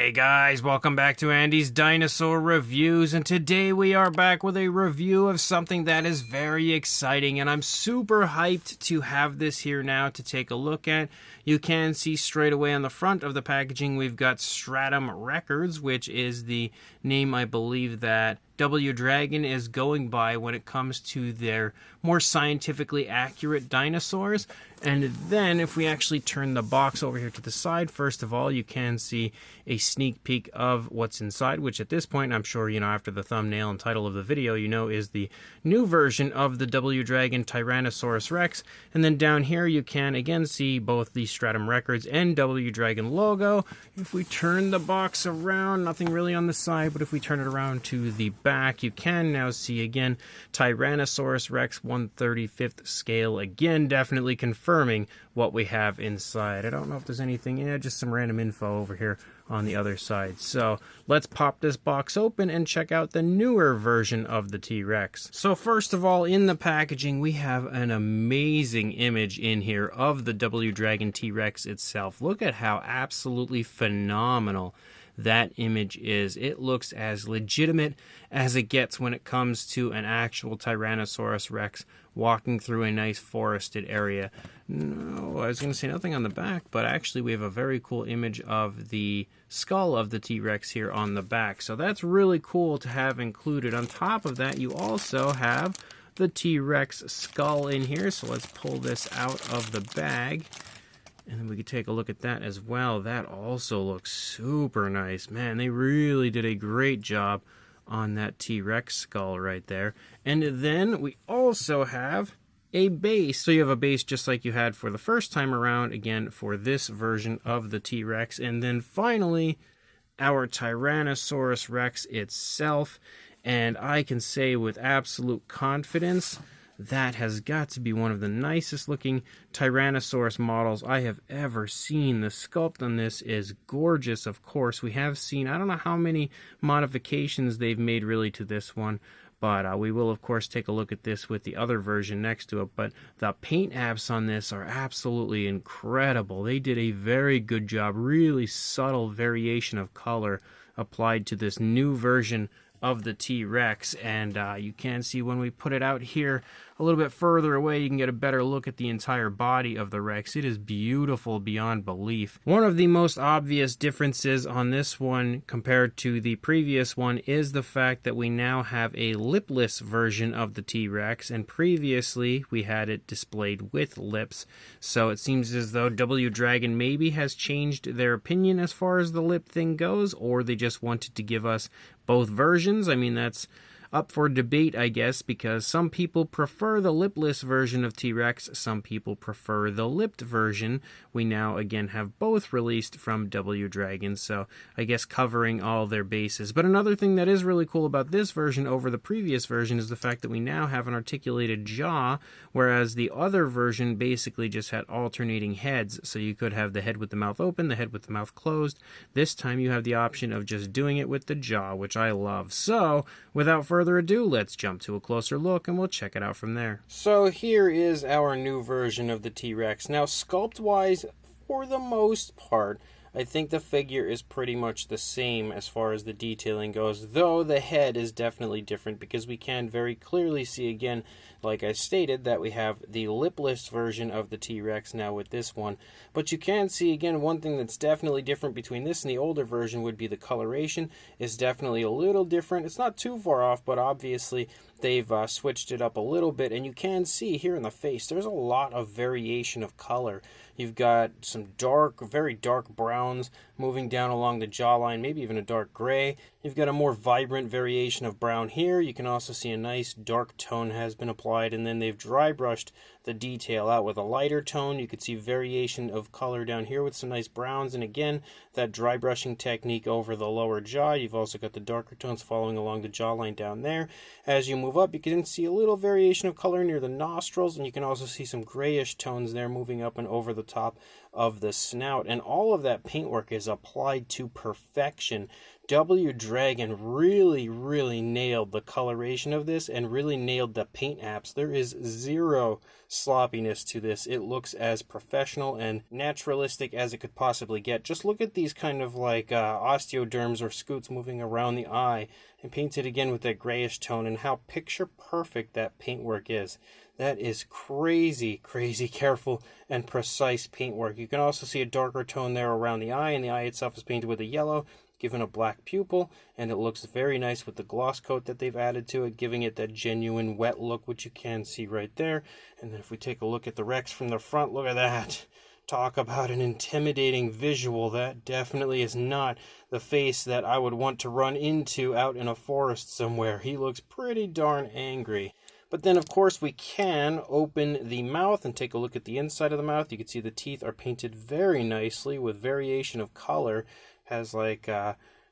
Hey guys, welcome back to Andy's Dinosaur Reviews, and today we are back with a review of something that is very exciting, and I'm super hyped to have this here now to take a look at. You can see straight away on the front of the packaging we've got Stratum Records, which is the name I believe that W Dragon is going by when it comes to their more scientifically accurate dinosaurs. And then if we actually turn the box over here to the side, first of all, you can see a sneak peek of what's inside, which at this point, I'm sure, after the thumbnail and title of the video, is the new version of the W Dragon Tyrannosaurus Rex. And then down here, you can again see both the Stratum Records and W Dragon logo. If we turn the box around, nothing really on the side, but if we turn it around to the back, you can now see again Tyrannosaurus Rex 1/35th scale, again definitely confirming what we have inside. I don't know if there's anything, just some random info over here on the other side. So let's pop this box open and check out the newer version of the T-Rex. So first of all, in the packaging, we have an amazing image in here of the W Dragon T-Rex itself. Look at how absolutely phenomenal that image is. It looks as legitimate as it gets when it comes to an actual Tyrannosaurus Rex walking through a nice forested area. No, I was going to say nothing on the back, but actually we have a very cool image of the skull of the T-Rex here on the back. So that's really cool to have included. On top of that, you also have the T-Rex skull in here. So let's pull this out of the bag. And then we could take a look at that as well. That also looks super nice. Man, they really did a great job on that T-Rex skull right there. And then we also have a base. So you have a base just like you had for the first time around, again, for this version of the T-Rex. And then finally, our Tyrannosaurus Rex itself. And I can say with absolute confidence, that has got to be one of the nicest looking Tyrannosaurus models I have ever seen. The sculpt on this is gorgeous, of course. We have seen, I don't know how many modifications they've made really to this one, but we will, of course, take a look at this with the other version next to it. But the paint apps on this are absolutely incredible. They did a very good job, really subtle variation of color applied to this new version of the T-Rex, and you can see when we put it out here a little bit further away, you can get a better look at the entire body of the Rex. It is beautiful beyond belief. One of the most obvious differences on this one compared to the previous one is the fact that we now have a lipless version of the T-Rex, and previously we had it displayed with lips. So it seems as though W Dragon maybe has changed their opinion as far as the lip thing goes, or they just wanted to give us both versions. I mean, that's up for debate, I guess, because some people prefer the lipless version of T-Rex, some people prefer the lipped version. We now, again, have both released from W Dragon, so I guess covering all their bases. But another thing that is really cool about this version over the previous version is the fact that we now have an articulated jaw, whereas the other version basically just had alternating heads, so you could have the head with the mouth open, the head with the mouth closed. This time you have the option of just doing it with the jaw, which I love. So, without further ado, let's jump to a closer look and we'll check it out from there. So here is our new version of the T-Rex. Now, sculpt-wise, for the most part, I think the figure is pretty much the same as far as the detailing goes, though the head is definitely different because we can very clearly see, again, like I stated, that we have the lipless version of the T-Rex now with this one. But you can see, again, one thing that's definitely different between this and the older version would be the coloration is definitely a little different. It's not too far off, but obviously they've switched it up a little bit, and you can see here in the face there's a lot of variation of color. You've got some dark, very dark browns moving down along the jawline, maybe even a dark gray. You've got a more vibrant variation of brown here. You can also see a nice dark tone has been applied, and then they've dry brushed the detail out with a lighter tone. You could see variation of color down here with some nice browns, and again, that dry brushing technique over the lower jaw. You've also got the darker tones following along the jawline down there. As you move up, you can see a little variation of color near the nostrils, and you can also see some grayish tones there moving up and over the top of the snout, and all of that paintwork is applied to perfection. W Dragon really nailed the coloration of this and really nailed the paint apps. There is zero sloppiness to this. It looks as professional and naturalistic as it could possibly get. Just look at these kind of like osteoderms or scutes moving around the eye, and painted again with that grayish tone, and how picture perfect that paintwork is. That is crazy, crazy careful and precise paintwork. You can also see a darker tone there around the eye, and the eye itself is painted with a yellow, given a black pupil, and it looks very nice with the gloss coat that they've added to it, giving it that genuine wet look, which you can see right there. And then if we take a look at the Rex from the front, look at that. Talk about an intimidating visual. That definitely is not the face that I would want to run into out in a forest somewhere. He looks pretty darn angry. But then, of course, we can open the mouth and take a look at the inside of the mouth. You can see the teeth are painted very nicely with variation of color. Has like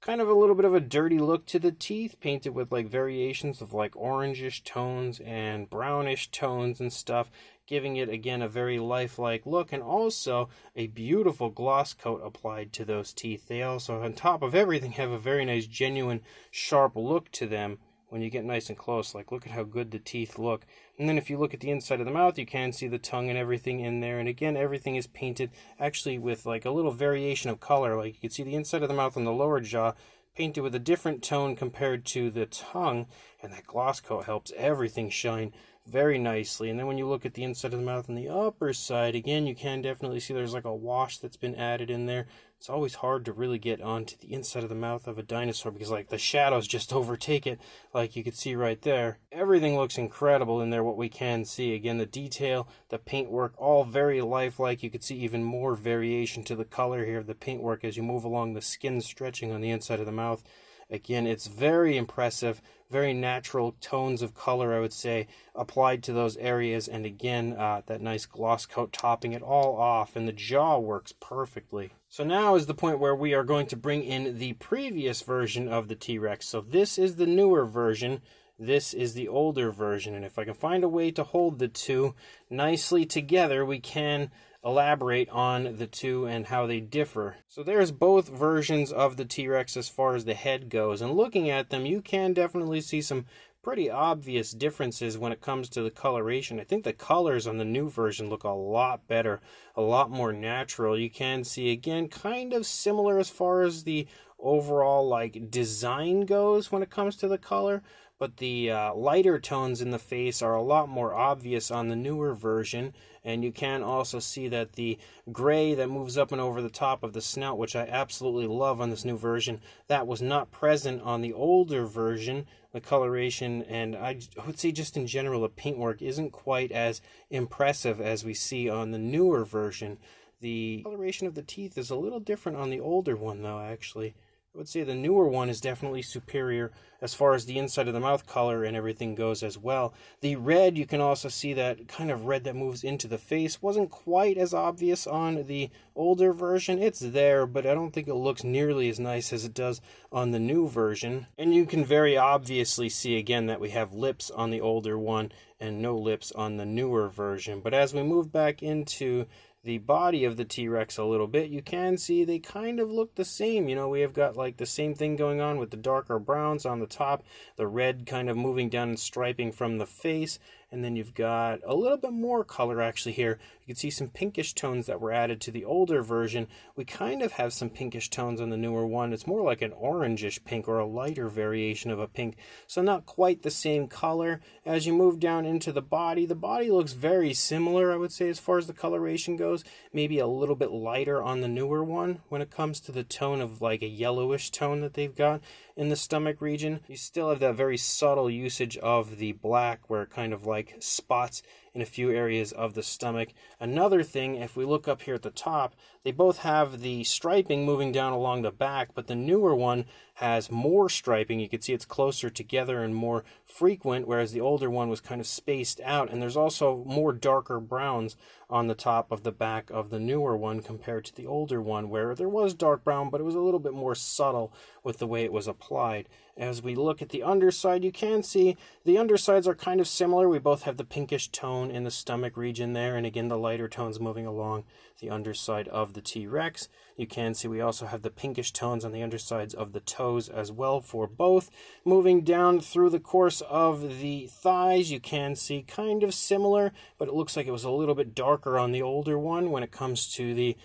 kind of a little bit of a dirty look to the teeth, painted with like variations of like orangish tones and brownish tones and stuff, giving it again a very lifelike look, and also a beautiful gloss coat applied to those teeth. They also, on top of everything, have a very nice genuine sharp look to them when you get nice and close. Like, look at how good the teeth look. And then if you look at the inside of the mouth, you can see the tongue and everything in there. And again, everything is painted actually with like a little variation of color. Like, you can see the inside of the mouth and the lower jaw painted with a different tone compared to the tongue, and that gloss coat helps everything shine very nicely. And then when you look at the inside of the mouth and the upper side, again, you can definitely see there's like a wash that's been added in there. It's always hard to really get onto the inside of the mouth of a dinosaur because like the shadows just overtake it, like you can see right there. Everything looks incredible in there, what we can see. Again, the detail, the paintwork, all very lifelike. You can see even more variation to the color here of the paintwork as you move along the skin stretching on the inside of the mouth. Again, it's very impressive, very natural tones of color, I would say, applied to those areas. And again, that nice gloss coat topping it all off, and the jaw works perfectly. So now is the point where we are going to bring in the previous version of the T-Rex. So this is the newer version. This is the older version. And if I can find a way to hold the two nicely together, we can elaborate on the two and how they differ. So there's both versions of the T-Rex as far as the head goes, and looking at them you can definitely see some pretty obvious differences when it comes to the coloration. I think the colors on the new version look a lot better, a lot more natural. You can see again kind of similar as far as the overall like design goes when it comes to the color, but the lighter tones in the face are a lot more obvious on the newer version. And you can also see that the gray that moves up and over the top of the snout, which I absolutely love on this new version, that was not present on the older version. The coloration, and I would say just in general, the paintwork isn't quite as impressive as we see on the newer version. The coloration of the teeth is a little different on the older one, though, actually. I would say the newer one is definitely superior as far as the inside of the mouth color and everything goes as well. The red, you can also see that kind of red that moves into the face wasn't quite as obvious on the older version. It's there, but I don't think it looks nearly as nice as it does on the new version. And you can very obviously see again that we have lips on the older one and no lips on the newer version. But as we move back into the body of the T-Rex a little bit, you can see they kind of look the same. You know, we have got like the same thing going on with the darker browns on the top, the red kind of moving down and striping from the face, and then you've got a little bit more color actually here. You can see some pinkish tones that were added to the older version. We kind of have some pinkish tones on the newer one. It's more like an orangish pink or a lighter variation of a pink, so not quite the same color. As you move down into the body looks very similar, I would say, as far as the coloration goes. Maybe a little bit lighter on the newer one when it comes to the tone of like a yellowish tone that they've got in the stomach region. You still have that very subtle usage of the black where it kind of like spots in a few areas of the stomach. Another thing, if we look up here at the top, they both have the striping moving down along the back, but the newer one has more striping. You can see it's closer together and more frequent, whereas the older one was kind of spaced out. And there's also more darker browns on the top of the back of the newer one compared to the older one, where there was dark brown, but it was a little bit more subtle with the way it was applied. As we look at the underside, you can see the undersides are kind of similar. We both have the pinkish tone tone in the stomach region there, and again the lighter tones moving along the underside of the T-Rex. You can see we also have the pinkish tones on the undersides of the toes as well for both. Moving down through the course of the thighs, you can see kind of similar, but it looks like it was a little bit darker on the older one when it comes to the,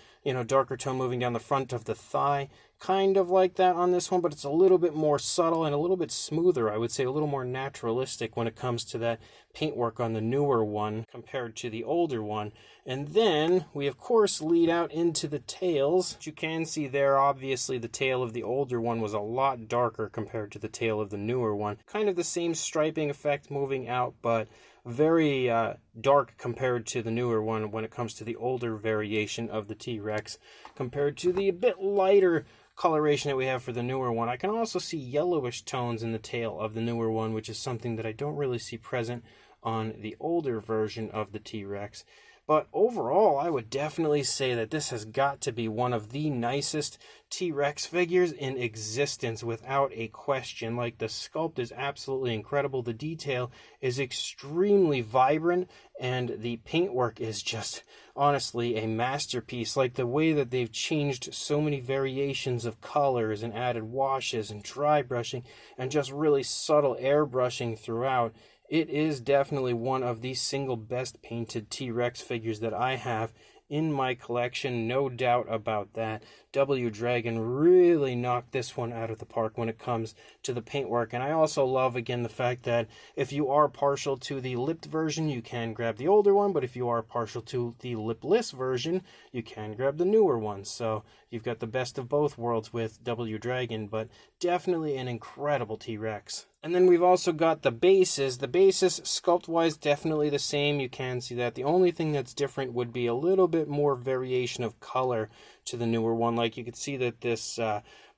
darker tone moving down the front of the thigh. Kind of like that on this one, but it's a little bit more subtle and a little bit smoother. I would say a little more naturalistic when it comes to that paintwork on the newer one compared to the older one. And then we of course lead out into the tails. As you can see there, obviously the tail of the older one was a lot darker compared to the tail of the newer one. Kind of the same striping effect moving out, but very dark compared to the newer one when it comes to the older variation of the T-Rex compared to the a bit lighter coloration that we have for the newer one. I can also see yellowish tones in the tail of the newer one, which is something that I don't really see present on the older version of the T-Rex. But overall, I would definitely say that this has got to be one of the nicest T-Rex figures in existence without a question. Like, the sculpt is absolutely incredible. The detail is extremely vibrant, and the paintwork is just honestly a masterpiece. Like, the way that they've changed so many variations of colors and added washes and dry brushing and just really subtle airbrushing throughout. It is definitely one of the single best painted T-Rex figures that I have in my collection, no doubt about that. W Dragon really knocked this one out of the park when it comes to the paintwork. And I also love, again, the fact that if you are partial to the lipped version, you can grab the older one, but if you are partial to the lipless version, you can grab the newer one. So you've got the best of both worlds with W Dragon, but definitely an incredible T-Rex. And then we've also got the bases. The bases, sculpt-wise, definitely the same. You can see that. The only thing that's different would be a little bit more variation of color to the newer one. Like, you could see that this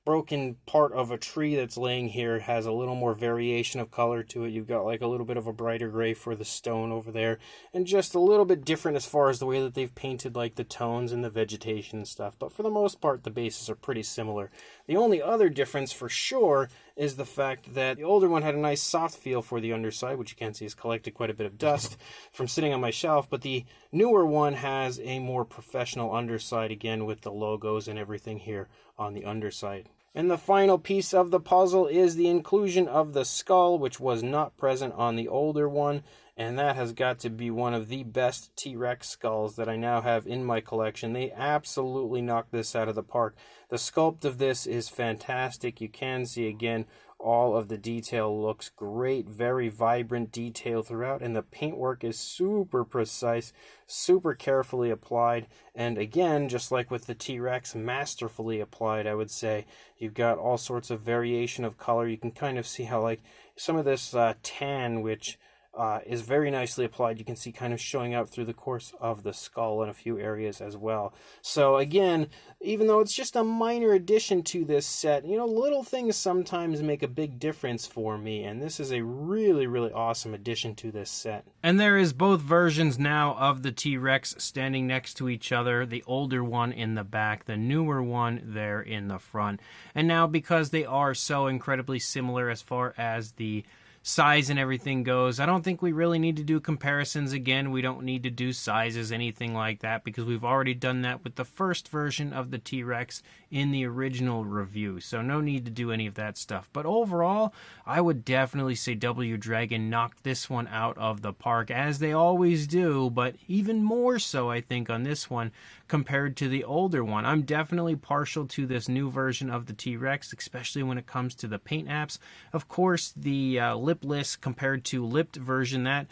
broken part of a tree that's laying here has a little more variation of color to it. You've got like a little bit of a brighter gray for the stone over there, and just a little bit different as far as the way that they've painted like the tones and the vegetation and stuff. But for the most part, the bases are pretty similar. The only other difference for sure is the fact that the older one had a nice soft feel for the underside, which you can see has collected quite a bit of dust from sitting on my shelf, but the newer one has a more professional underside, again with the logos and everything here on the underside. And the final piece of the puzzle is the inclusion of the skull, which was not present on the older one, and that has got to be one of the best T-Rex skulls that I now have in my collection. They absolutely knocked this out of the park. The sculpt of this is fantastic. You can see, again, all of the detail looks great, very vibrant detail throughout, and the paintwork is super precise, super carefully applied, and again, just like with the T-Rex, masterfully applied, I would say. You've got all sorts of variation of color. You can kind of see how, like, some of this tan, which is very nicely applied, you can see kind of showing out through the course of the skull in a few areas as well. So again, even though it's just a minor addition to this set, little things sometimes make a big difference for me, and this is a really, really awesome addition to this set. And there is both versions now of the T-Rex standing next to each other, the older one in the back, the newer one there in the front. And now, because they are so incredibly similar as far as the size and everything goes, I don't think we really need to do comparisons again. We don't need to do sizes, anything like that, because we've already done that with the first version of the T-Rex in the original review. So no need to do any of that stuff. But overall, I would definitely say W Dragon knocked this one out of the park, as they always do, but even more so, I think, on this one compared to the older one. I'm definitely partial to this new version of the T-Rex, especially when it comes to the paint apps. Of course, the lipless compared to lipped version, that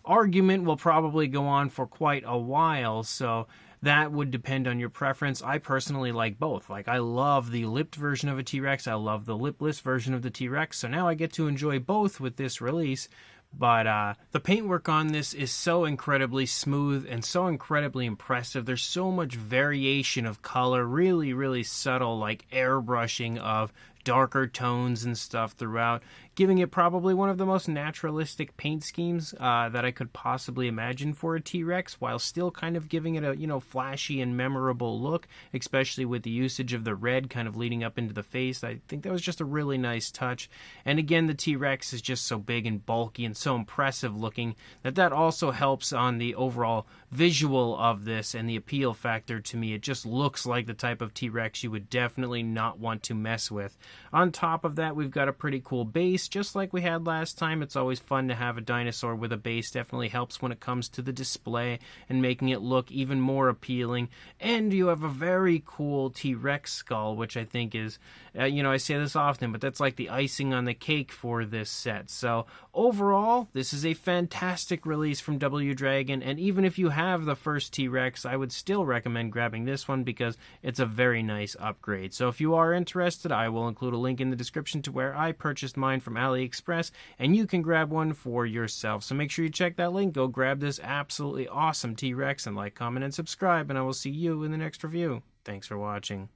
argument will probably go on for quite a while, so that would depend on your preference. I personally like both. Like, I love the lipped version of a T-Rex, I love the lipless version of the T-Rex, so now I get to enjoy both with this release. But the paintwork on this is so incredibly smooth and so incredibly impressive. There's so much variation of color, really, really subtle, like airbrushing of darker tones and stuff throughout, giving it probably one of the most naturalistic paint schemes that I could possibly imagine for a T-Rex, while still kind of giving it a, you know, flashy and memorable look, especially with the usage of the red kind of leading up into the face. I think that was just a really nice touch. And again, the T-Rex is just so big and bulky and so impressive looking that also helps on the overall visual of this and the appeal factor to me. It just looks like the type of T-Rex you would definitely not want to mess with. On top of that, we've got a pretty cool base, just like we had last time. It's always fun to have a dinosaur with a base. Definitely helps when it comes to the display and making it look even more appealing. And you have a very cool T-Rex skull, which I think is, you know, I say this often, but that's like the icing on the cake for this set. So overall, this is a fantastic release from W Dragon, and even if you have the first T-Rex, I would still recommend grabbing this one because it's a very nice upgrade. So if you are interested, I will include a link in the description to where I purchased mine from AliExpress, and you can grab one for yourself. So make sure you check that link, go grab this absolutely awesome T-Rex, and like, comment, and subscribe, and I will see you in the next review. Thanks for watching.